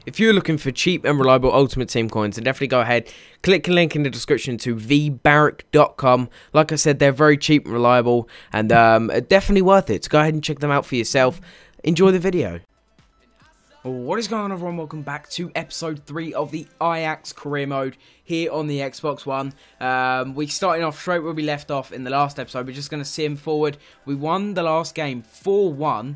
If you're looking for cheap and reliable Ultimate Team coins, then definitely go ahead, click the link in the description to vbarrack.com. Like I said, they're very cheap and reliable, and definitely worth it. So go ahead and check them out for yourself. Enjoy the video. What is going on, everyone? Welcome back to episode 3 of the Ajax career mode here on the Xbox One. We're starting off straight where we left off in the last episode. We're just going to sim forward. We won the last game 4-1,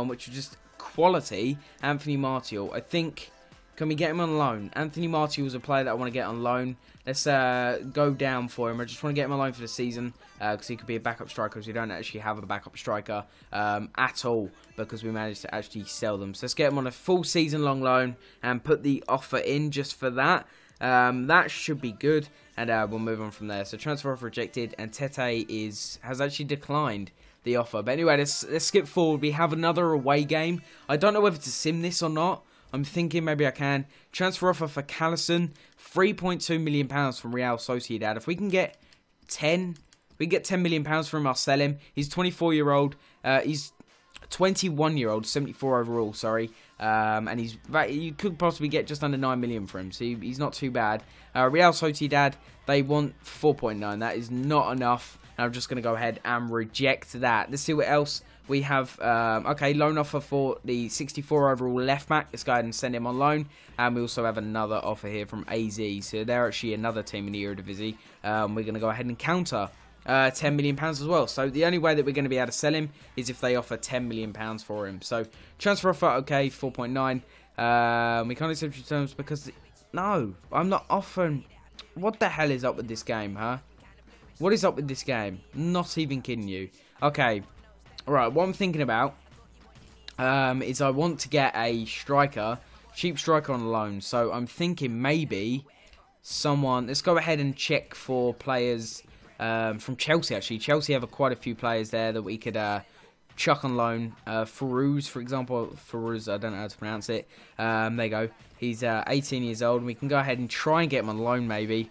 which was just quality. Anthony Martial, I think, can we get him on loan? Anthony Martial is a player that I want to get on loan. Let's go down for him. I just want to get him on loan for the season because he could be a backup striker, because we don't actually have a backup striker at all, because we managed to actually sell them. So let's get him on a full season long loan and put the offer in just for that. That should be good, and we'll move on from there. So transfer offer rejected, and Tete has actually declined the offer. But anyway, let's skip forward. We have another away game. I don't know whether to sim this or not. I'm thinking maybe I can. Transfer offer for Callison, £3.2 million from Real Sociedad. If we can get 10, we get £10 million from him, I'll sell him. He's 24-year-old. He's 21-year-old, 74 overall, sorry. And you could possibly get just under 9 million for him, so he's not too bad. Real Sociedad, they want 4.9. That is not enough. I'm just going to go ahead and reject that. Let's see what else we have. Okay, loan offer for the 64 overall left back. Let's go ahead and send him on loan. And we also have another offer here from AZ. So they're actually another team in the Eredivisie. We're going to go ahead and counter £10 million as well. So the only way that we're going to be able to sell him is if they offer £10 million for him. So transfer offer, okay, 4.9. We can't accept terms because... No, I'm not offering... What the hell is up with this game, huh? What is up with this game? Not even kidding you. Okay. Alright, what I'm thinking about is I want to get a striker, cheap striker on loan. So I'm thinking maybe someone... Let's go ahead and check for players from Chelsea, actually. Chelsea have quite a few players there that we could chuck on loan. Farouz, for example. Farouz, I don't know how to pronounce it. There you go. He's 18 years old. And we can go ahead and try and get him on loan maybe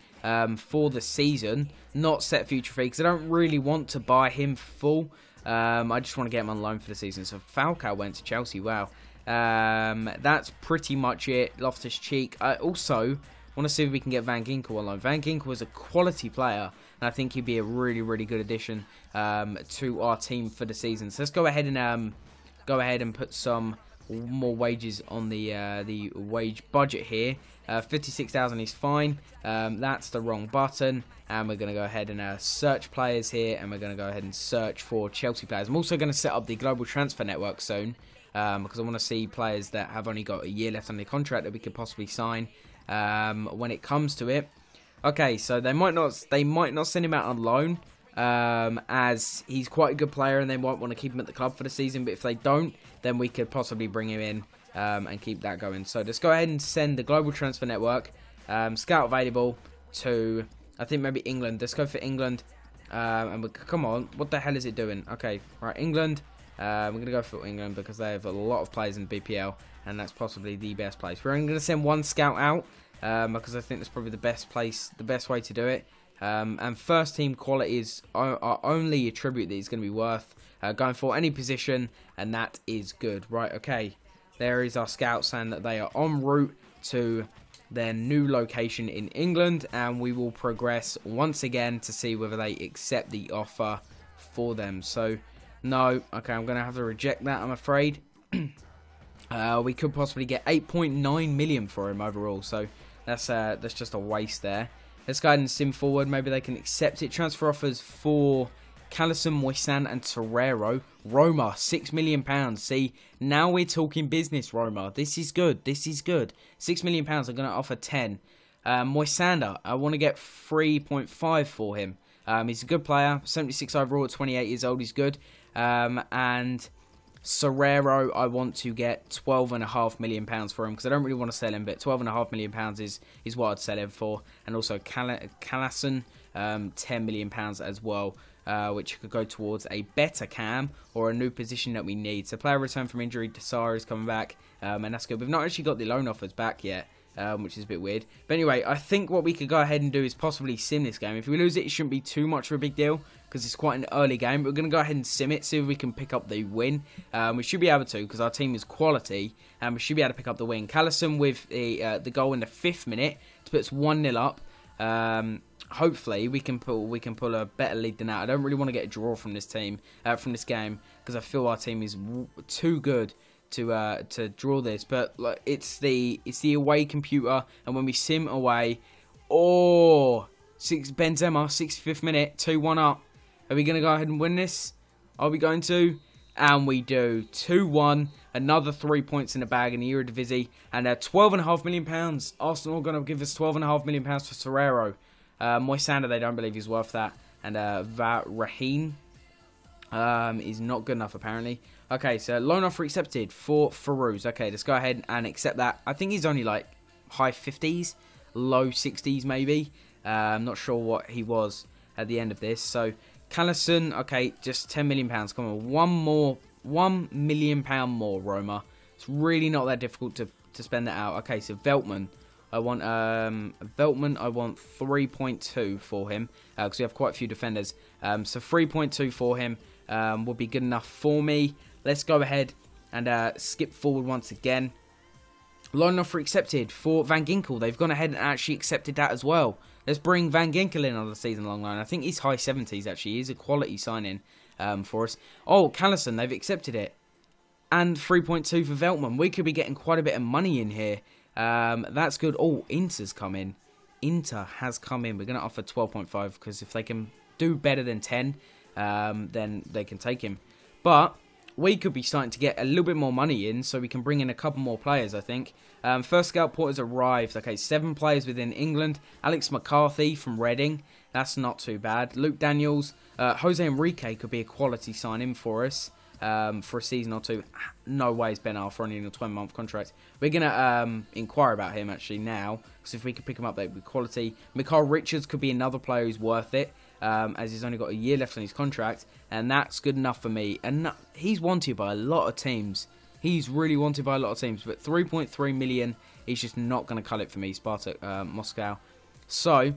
for the season. Not set future fee, because I don't really want to buy him full. I just want to get him on loan for the season. So Falcao went to Chelsea. Wow. That's pretty much it. Loftus-Cheek. I also want to see if we can get Van Ginkel on loan. Van Ginkel is a quality player, and I think he'd be a really, really good addition to our team for the season. So let's go ahead and put some more wages on the wage budget here. 56,000 is fine. That's the wrong button. And we're going to go ahead and search players here. And we're going to go ahead and search for Chelsea players. I'm also going to set up the global transfer network soon. Because I want to see players that have only got a year left on their contract that we could possibly sign when it comes to it. Okay, so they might not send him out on loan. As he's quite a good player and they might want to keep him at the club for the season. But if they don't, then we could possibly bring him in and keep that going. So let's go ahead and send the global transfer network. Scout available to, I think, maybe England. Let's go for England. And come on, what the hell is it doing? Okay, right, England. We're going to go for England because they have a lot of players in BPL. And that's possibly the best place. We're only going to send one scout out because I think that's probably the best place, the best way to do it. And first team quality is our only attribute that is going to be worth going for any position, and that is good. Right, okay. There is our scout saying that they are en route to their new location in England, and we will progress once again to see whether they accept the offer for them. So, no. Okay, I'm going to have to reject that, I'm afraid. We could possibly get 8.9 million for him overall, so that's just a waste there. Let's go ahead and sim forward. Maybe they can accept it. Transfer offers for Callison, Moisan, and Torreiro. Roma, £6 million. See, now we're talking business, Roma. This is good. This is good. £6 million. I'm going to offer 10. Moisander, I want to get 3.5 for him. He's a good player. 76 overall at 28 years old. He's good. And Serrero, I want to get £12.5 million for him because I don't really want to sell him, but £12.5 million is what I'd sell him for. And also Callison, £10 million as well, which could go towards a better cam or a new position that we need. So player return from injury, Desara is coming back, and that's good. We've not actually got the loan offers back yet. which is a bit weird. But anyway, I think what we could go ahead and do is possibly sim this game. If we lose it, it shouldn't be too much of a big deal because it's quite an early game. But we're going to go ahead and sim it, see if we can pick up the win. We should be able to because our team is quality, and we should be able to pick up the win. Callison with the goal in the 5th minute to put us 1-0 up. Hopefully we can pull a better lead than that. I don't really want to get a draw from this team from this game because I feel our team is too good to draw this, but like it's the away computer, and when we sim away, Benzema, 65th minute, 2-1 up. Are we gonna go ahead and win this? Are we going to? And we do. 2-1, another 3 points in the bag in the Eredivisie, and £12.5 million. Arsenal are gonna give us £12.5 million for Serrero. Moisander, they don't believe he's worth that, and Raheen is not good enough apparently. Okay, so loan offer accepted for Farouz. Okay, let's go ahead and accept that. I think he's only like high 50s, low 60s maybe. I'm not sure what he was at the end of this. So Callison, okay, just £10 million. Come on, £1 million more, Roma. It's really not that difficult to spend that out. Okay, so Veltman. I want 3.2 for him because we have quite a few defenders. So 3.2 for him would be good enough for me. Let's go ahead and skip forward once again. Loan offer accepted for Van Ginkel. They've gone ahead and actually accepted that as well. Let's bring Van Ginkel in on the season-long loan. I think he's high 70s actually. He's a quality signing for us. Oh, Callison, they've accepted it. And 3.2 for Veltman. We could be getting quite a bit of money in here. That's good. Oh, Inter's come in. Inter has come in. We're going to offer 12.5 because if they can do better than 10, then they can take him. But we could be starting to get a little bit more money in, so we can bring in a couple more players, I think. First scout report has arrived. Okay, 7 players within England. Alex McCarthy from Reading. That's not too bad. Luke Daniels. Jose Enrique could be a quality sign-in for us for a season or two. No way is Ben Arthur only in a 20-month contract. We're going to inquire about him, actually, now, because if we could pick him up, that would be quality. Mikael Richards could be another player who's worth it. As he's only got a year left on his contract, and that's good enough for me. And he's wanted by a lot of teams. He's really wanted by a lot of teams, but 3.3 million is just not going to cut it for me, Spartak Moscow. So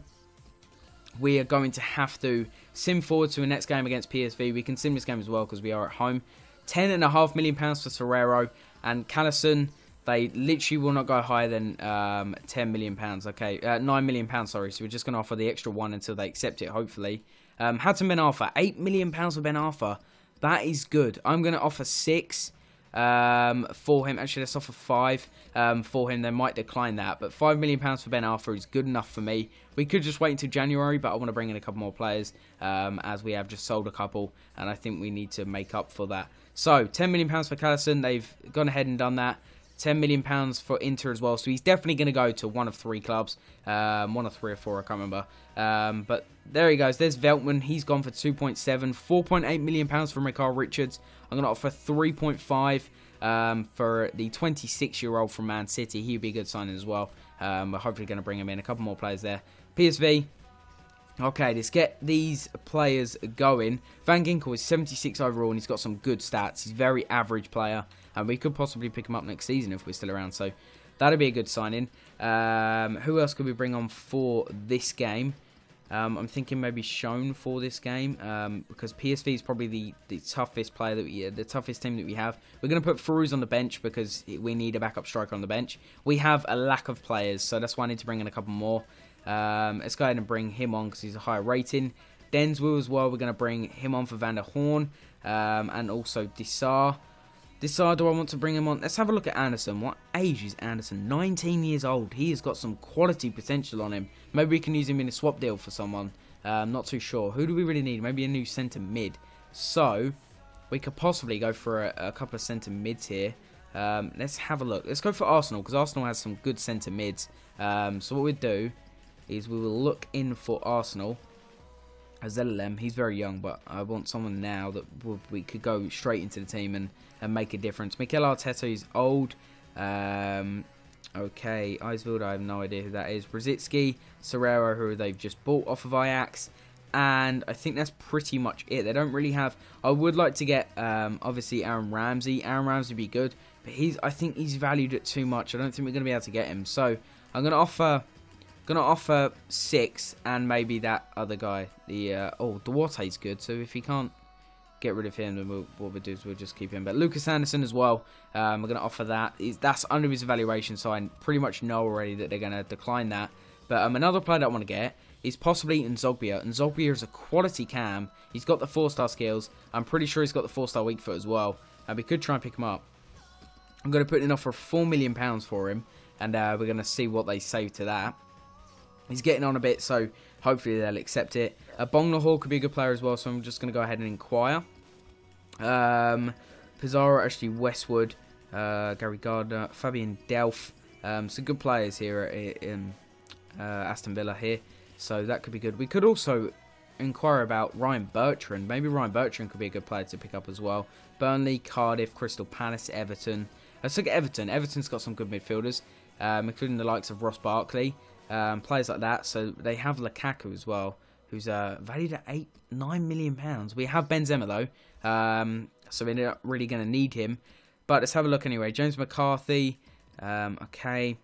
we are going to have to sim forward to a next game against PSV. We can sim this game as well because we are at home. £10.5 million for Serrero and Callison. They literally will not go higher than £10 million. Okay, £9 million, sorry. So we're just going to offer the extra one until they accept it, hopefully. Hatton Ben Arfa, £8 million for Ben Arfa. That is good. I'm going to offer 6 for him. Actually, let's offer 5 for him. They might decline that. But £5 million for Ben Arfa is good enough for me. We could just wait until January, but I want to bring in a couple more players as we have just sold a couple. And I think we need to make up for that. So, £10 million for Callison. They've gone ahead and done that. £10 million for Inter as well. So he's definitely going to go to one of 3 clubs. 1 or 3 or 4, I can't remember. But there he goes. There's Veltman. He's gone for 2.7. £4.8 million for Mikael Richards. I'm going to offer 3.5 for the 26-year-old from Man City. He'd be a good signing as well. We're hopefully going to bring him in. A couple more players there. PSV. Okay, let's get these players going. Van Ginkel is 76 overall, and he's got some good stats. He's a very average player, and we could possibly pick him up next season if we're still around. So that'd be a good signing. Who else could we bring on for this game? I'm thinking maybe Schoen for this game because PSV is probably the toughest player that the toughest team that we have. We're going to put Farouz on the bench because we need a backup striker on the bench. We have a lack of players, so that's why I need to bring in a couple more. Let's go ahead and bring him on because he's a higher rating. Denswil as well, we're going to bring him on for Van der Horn and also Dissar. Dissar, do I want to bring him on? Let's have a look at Anderson. What age is Anderson? 19 years old. He has got some quality potential on him. Maybe we can use him in a swap deal for someone. Not too sure. Who do we really need? Maybe a new centre mid. So, we could possibly go for a couple of centre mids here. Let's have a look. Let's go for Arsenal because Arsenal has some good centre mids. So what we'll do is we will look in for Arsenal. ZLM, he's very young, but I want someone now that we could go straight into the team and make a difference. Mikel Arteta is old. Okay, Eisveld, I have no idea who that is. Brzezinski, Serrero, who they've just bought off of Ajax. And I think that's pretty much it. They don't really have... I would like to get, obviously, Aaron Ramsey. Aaron Ramsey would be good. But I think he's valued at too much. I don't think we're going to be able to get him. So I'm going to offer 6 and maybe that other guy. Duarte's good. So if he can't get rid of him, then what we'll do is we'll just keep him. But Lucas Anderson as well, we're going to offer that. That's under his evaluation, so I pretty much know already that they're going to decline that. But another player that I want to get is possibly Nzogbia. Nzogbia is a quality cam. He's got the 4-star skills. I'm pretty sure he's got the 4-star weak foot as well. And we could try and pick him up. I'm going to put in an offer of £4 million for him. And we're going to see what they say to that. He's getting on a bit, so hopefully they'll accept it. Bong Lahore could be a good player as well, so I'm just going to go ahead and inquire. Pizarro, actually Westwood, Gary Gardner, Fabian Delph. Some good players here in Aston Villa here, so that could be good. We could also inquire about Ryan Bertrand. Maybe Ryan Bertrand could be a good player to pick up as well. Burnley, Cardiff, Crystal Palace, Everton. Let's look at Everton. Everton's got some good midfielders, including the likes of Ross Barkley. Players like that. So they have Lukaku as well, who's valued at £9 million. We have Benzema though, so we're not really going to need him. But let's have a look anyway. James McCarthy, okay.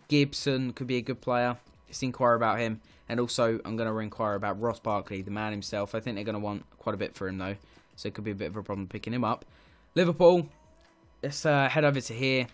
Gibson could be a good player. Let's inquire about him. And also, I'm going to inquire about Ross Barkley, the man himself. I think they're going to want quite a bit for him though, so it could be a bit of a problem picking him up. Liverpool, let's head over to here.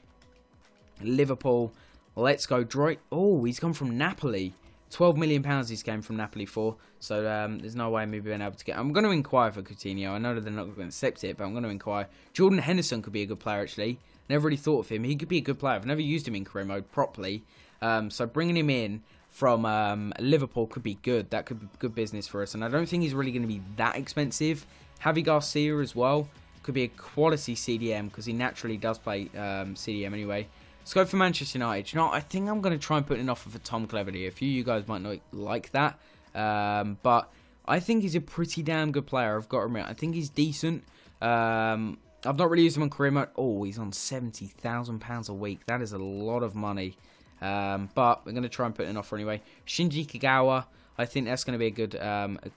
Liverpool. Let's go. Oh, he's gone from Napoli. £12 million he's came from Napoli for. So there's no way maybe being able to get. I'm going to inquire for Coutinho. I know that they're not going to accept it, but I'm going to inquire. Jordan Henderson could be a good player actually. Never really thought of him. He could be a good player. I've never used him in career mode properly. So bringing him in from Liverpool could be good. That could be good business for us. And I don't think he's really going to be that expensive. Javi Garcia as well could be a quality CDM because he naturally does play CDM anyway. Let's go for Manchester United. You know, I think I'm going to try and put an offer for Tom Cleverley. A few of you guys might not like that. But I think he's a pretty damn good player. I've got to admit. I think he's decent. I've not really used him on career mode. Oh, he's on £70,000 a week. That is a lot of money. But we're going to try and put an offer anyway. Shinji Kagawa. I think that's going to be a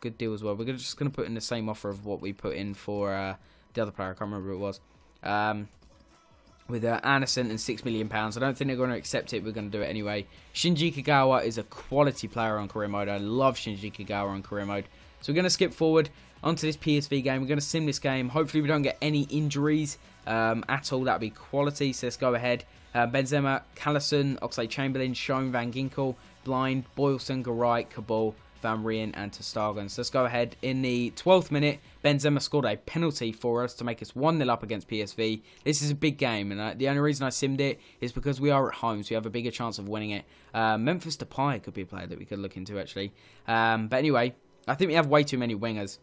good deal as well. We're just going to put in the same offer of what we put in for the other player. I can't remember who it was. With Anderson and £6 million. I don't think they're going to accept it. We're going to do it anyway. Shinji Kagawa is a quality player on career mode. I love Shinji Kagawa on career mode. So we're going to skip forward onto this PSV game. We're going to sim this game. Hopefully we don't get any injuries at all. That would be quality. So let's go ahead. Benzema, Callison, Oxlade-Chamberlain, Schoen, Van Ginkel, Blind, Boylston, Garay, Kabul, Van Rijn and Terstegen. So let's go ahead. In the 12th minute, Benzema scored a penalty for us to make us 1-0 up against PSV. This is a big game, and the only reason I simmed it is because we are at home, so we have a bigger chance of winning it. Memphis Depay could be a player that we could look into, actually. But anyway, I think we have way too many wingers.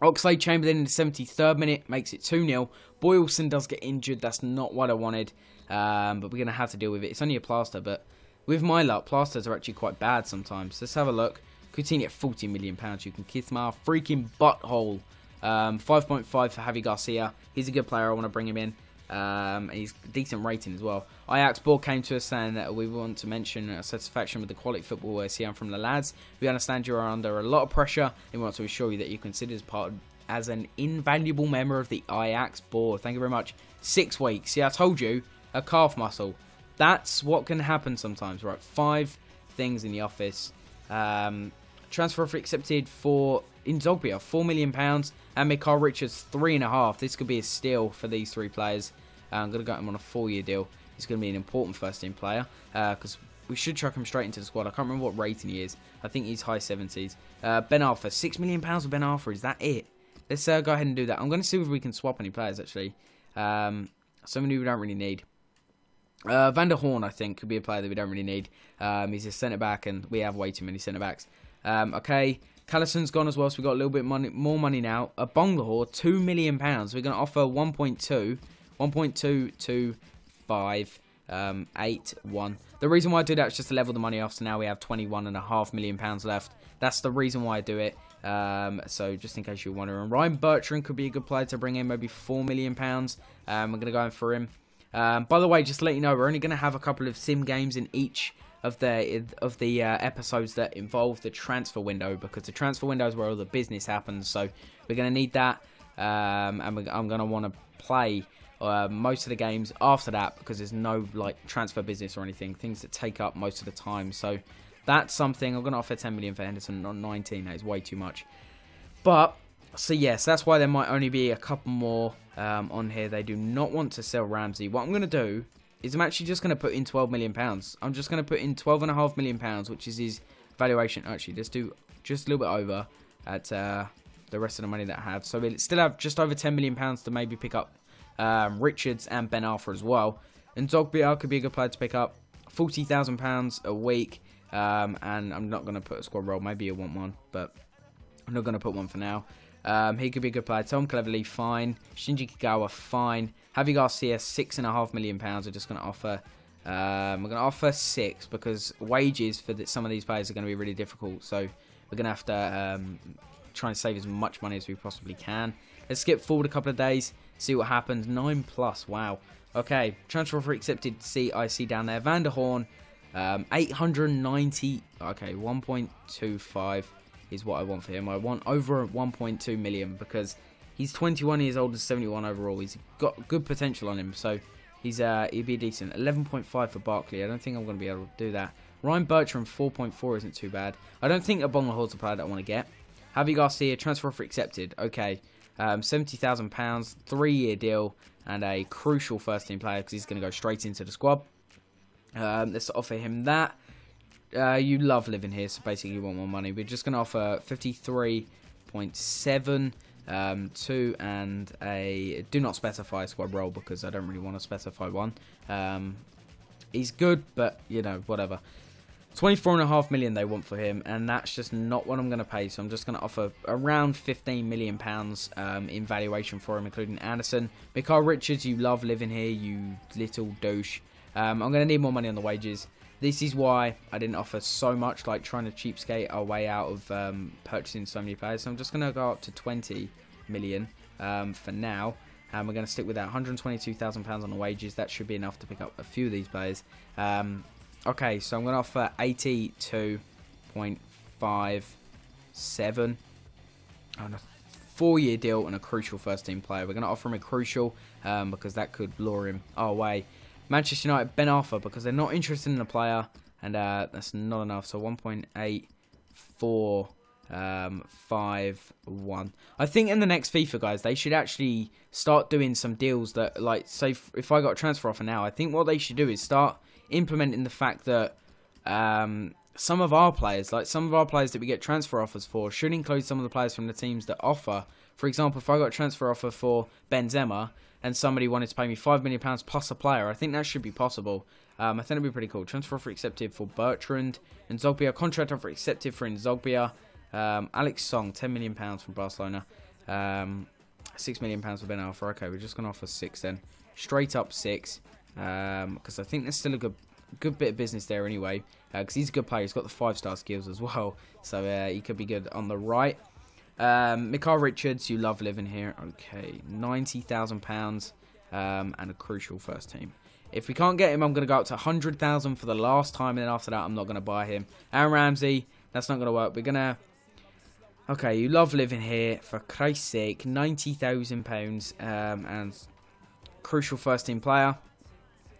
Oxlade-Chamberlain in the 73rd minute makes it 2-0. Boylston does get injured. That's not what I wanted, but we're going to have to deal with it. It's only a plaster, but with my luck, plasters are actually quite bad sometimes. Let's have a look. Coutinho at £40 million. You can kiss my freaking butthole. 5.5 for Javi Garcia. He's a good player. I want to bring him in. He's decent rating as well. Ajax board came to us saying that we want to mention a satisfaction with the quality football we're seeing from the lads. We understand you are under a lot of pressure and we want to assure you that you consider as an invaluable member of the Ajax board. Thank you very much. 6 weeks. See, I told you, a calf muscle. That's what can happen sometimes, right? 5 things in the office. Transfer offer accepted for Nzogbia, £4 million, and Mikhail Richards, 3.5. This could be a steal for these 3 players. I'm going to get him on a 4-year deal. He's going to be an important first-team player because we should chuck him straight into the squad. I can't remember what rating he is. I think he's high 70s. Ben Arthur, £6 million for Ben Arthur. Is that it? Let's go ahead and do that. I'm going to see if we can swap any players, actually. So many we don't really need. Van der Horn, I think, could be a player that we don't really need. He's a centre-back, and we have way too many centre-backs. Okay, Callison's gone as well, so we've got a little bit more money now. Bong Lahore, £2 million. We're going to offer 1.28581. The reason why I do that is just to level the money off, so now we have £21.5 million left. That's the reason why I do it. So just in case you're wondering, Ryan Bertrand could be a good player to bring in, maybe £4 million. We're going to go in for him. By the way, just to let you know, we're only going to have a couple of sim games in each of the episodes that involve the transfer window, because the transfer window is where all the business happens. So we're going to need that, and I'm going to want to play most of the games after that, because there's no like transfer business or anything, things that take up most of the time. So that's something. I'm going to offer 10 million for Henderson, not 19. That is way too much. But so yes, that's why there might only be a couple more on here. They do not want to sell Ramsey. What I'm going to do is I'm actually just going to put in £12 million. I'm just going to put in £12.5 million, which is his valuation. Actually, let's do just a little bit over at the rest of the money that I have. So we'll still have just over £10 million to maybe pick up Richards and Ben Arthur as well. And Dogbia could be a good player to pick up. £40,000 a week. And I'm not going to put a squad roll. Maybe you want one, but I'm not going to put one for now. He could be a good player. Tom Cleverley, fine. Shinji Kagawa, fine. Javi Garcia, £6.5 million. We're just going to offer. We're going to offer 6 because wages for some of these players are going to be really difficult. So we're going to have to try and save as much money as we possibly can. Let's skip forward a couple of days, see what happens. 9+, wow. Okay, transfer offer accepted. See, I see down there. Van der Horn, 890. Okay, 1.25 is what I want for him. I want over 1.2 million because he's 21 years old and 71 overall. He's got good potential on him, so he'd be decent. 11.5 for Barkley. I don't think I'm going to be able to do that. Ryan Bertrand, 4.4 isn't too bad. I don't think Abongaho's a player that I want to get. Javi Garcia, transfer offer accepted. Okay, £70,000, 3-year deal, and a crucial first-team player because he's going to go straight into the squad. Let's offer him that. You love living here, so basically you want more money. We're just going to offer 53.7 2 and a do not specify squad role because I don't really want to specify one. He's good, but you know, whatever. 24.5 million they want for him, and that's just not what I'm going to pay. So I'm just going to offer around £15 million in valuation for him, including Anderson. Mikael Richards, you love living here, you little douche. I'm going to need more money on the wages. This is why I didn't offer so much, like trying to cheapskate our way out of purchasing so many players. So I'm just going to go up to 20 million for now. And we're going to stick with that. £122,000 on the wages. That should be enough to pick up a few of these players. Okay, so I'm going to offer 82.57 on a 4-year deal and a crucial first-team player. We're going to offer him a crucial because that could lure him our way. Manchester United, Ben Arthur, because they're not interested in the player, and that's not enough. So 1.8451. I think in the next FIFA, guys, they should actually start doing some deals that, like, say, if I got a transfer offer now, I think what they should do is start implementing the fact that some of our players that we get transfer offers for should include some of the players from the teams that offer. For example, if I got a transfer offer for Benzema and somebody wanted to pay me £5 million plus a player, I think that should be possible. I think it'd be pretty cool. Transfer offer accepted for Bertrand and Zogbia. Contract offer accepted for Zogbia. Alex Song, £10 million from Barcelona. £6 million for Ben Arthur. Okay, we're just going to offer 6 then. Straight up 6. Because I think there's still a good bit of business there anyway. Because he's a good player. He's got the 5-star skills as well. So he could be good on the right. Mikael Richards, you love living here. Okay, £90,000 and a crucial first team. If we can't get him, I'm going to go up to 100,000 for the last time, and then after that, I'm not going to buy him. Aaron Ramsey, that's not going to work. We're going to... Okay, you love living here. For Christ's sake, £90,000 and crucial first team player.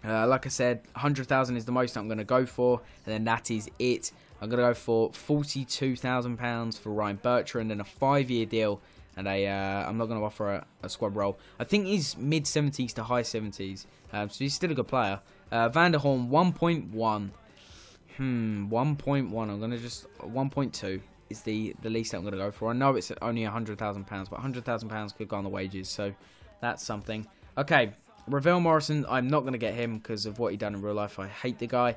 Like I said, 100,000 is the most I'm going to go for, and then that is it. I'm going to go for £42,000 for Ryan Bertrand and a 5-year deal, and I'm not going to offer a squad role. I think he's mid-70s to high 70s, so he's still a good player. Van der Horn, 1.1. 1.1. I'm going to just 1.2 is the least I'm going to go for. I know it's only £100,000, but £100,000 could go on the wages, so that's something. Okay, Ravel Morrison, I'm not going to get him because of what he done in real life. I hate the guy.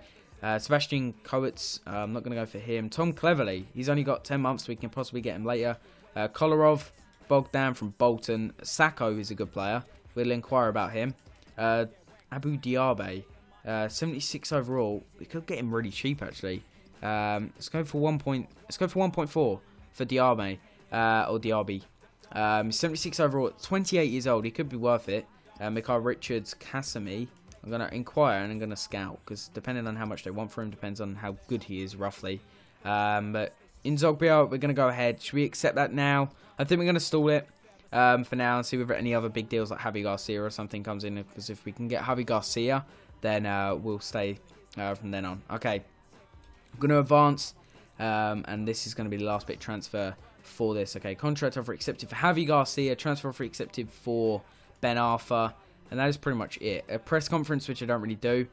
Sebastian Coates, I'm not going to go for him. Tom Cleverley, he's only got 10 months, so we can possibly get him later. Kolarov, Bogdan from Bolton. Sacco is a good player. We'll inquire about him. Abu Diaby, 76 overall. We could get him really cheap actually. Let's go for 1.4 for Diaby or Diaby. 76 overall, 28 years old. He could be worth it. Mikael Richards, Kasami. I'm going to inquire and I'm going to scout because depending on how much they want for him depends on how good he is roughly. But in Zogbia, we're going to go ahead. Should we accept that now? I think we're going to stall it. for now, and see whether any other big deals like Javi Garcia or something comes in. Because if we can get Javi Garcia, then we'll stay from then on. Okay, I'm going to advance, and this is going to be the last bit transfer for this. Okay, contract offer accepted for Javi Garcia, transfer offer accepted for Ben Arthur, and that is pretty much it. A press conference, which I don't really do.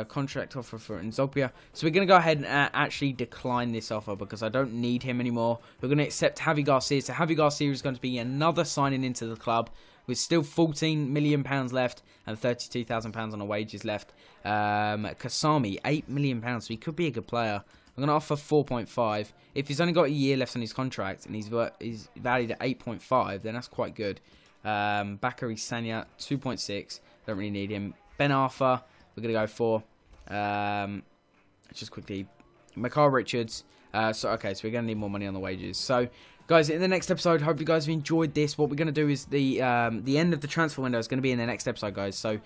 Contract offer for Nzoglia. So we're going to go ahead and actually decline this offer because I don't need him anymore. We're going to accept Javi Garcia. So Javi Garcia is going to be another signing into the club with still £14 million left and £32,000 on the wages left. Kasami, £8 million. So he could be a good player. I'm going to offer 4.5. If he's only got a year left on his contract and he's valued at 8.5, then that's quite good. Bakary Sanya, 2.6. Don't really need him. Ben Arthur, we're going to go for, just quickly, Makar Richards. So we're going to need more money on the wages. So, guys, in the next episode, hope you guys have enjoyed this. What we're going to do is the end of the transfer window is going to be in the next episode, guys. So,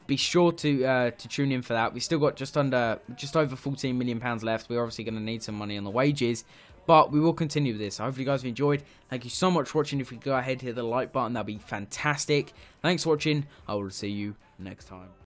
be sure to tune in for that. We've still got just over £14 million left. We're obviously going to need some money on the wages. But we will continue with this. So hopefully you guys have enjoyed. Thank you so much for watching. If you go ahead, hit the like button, that'd be fantastic. Thanks for watching. I will see you next time.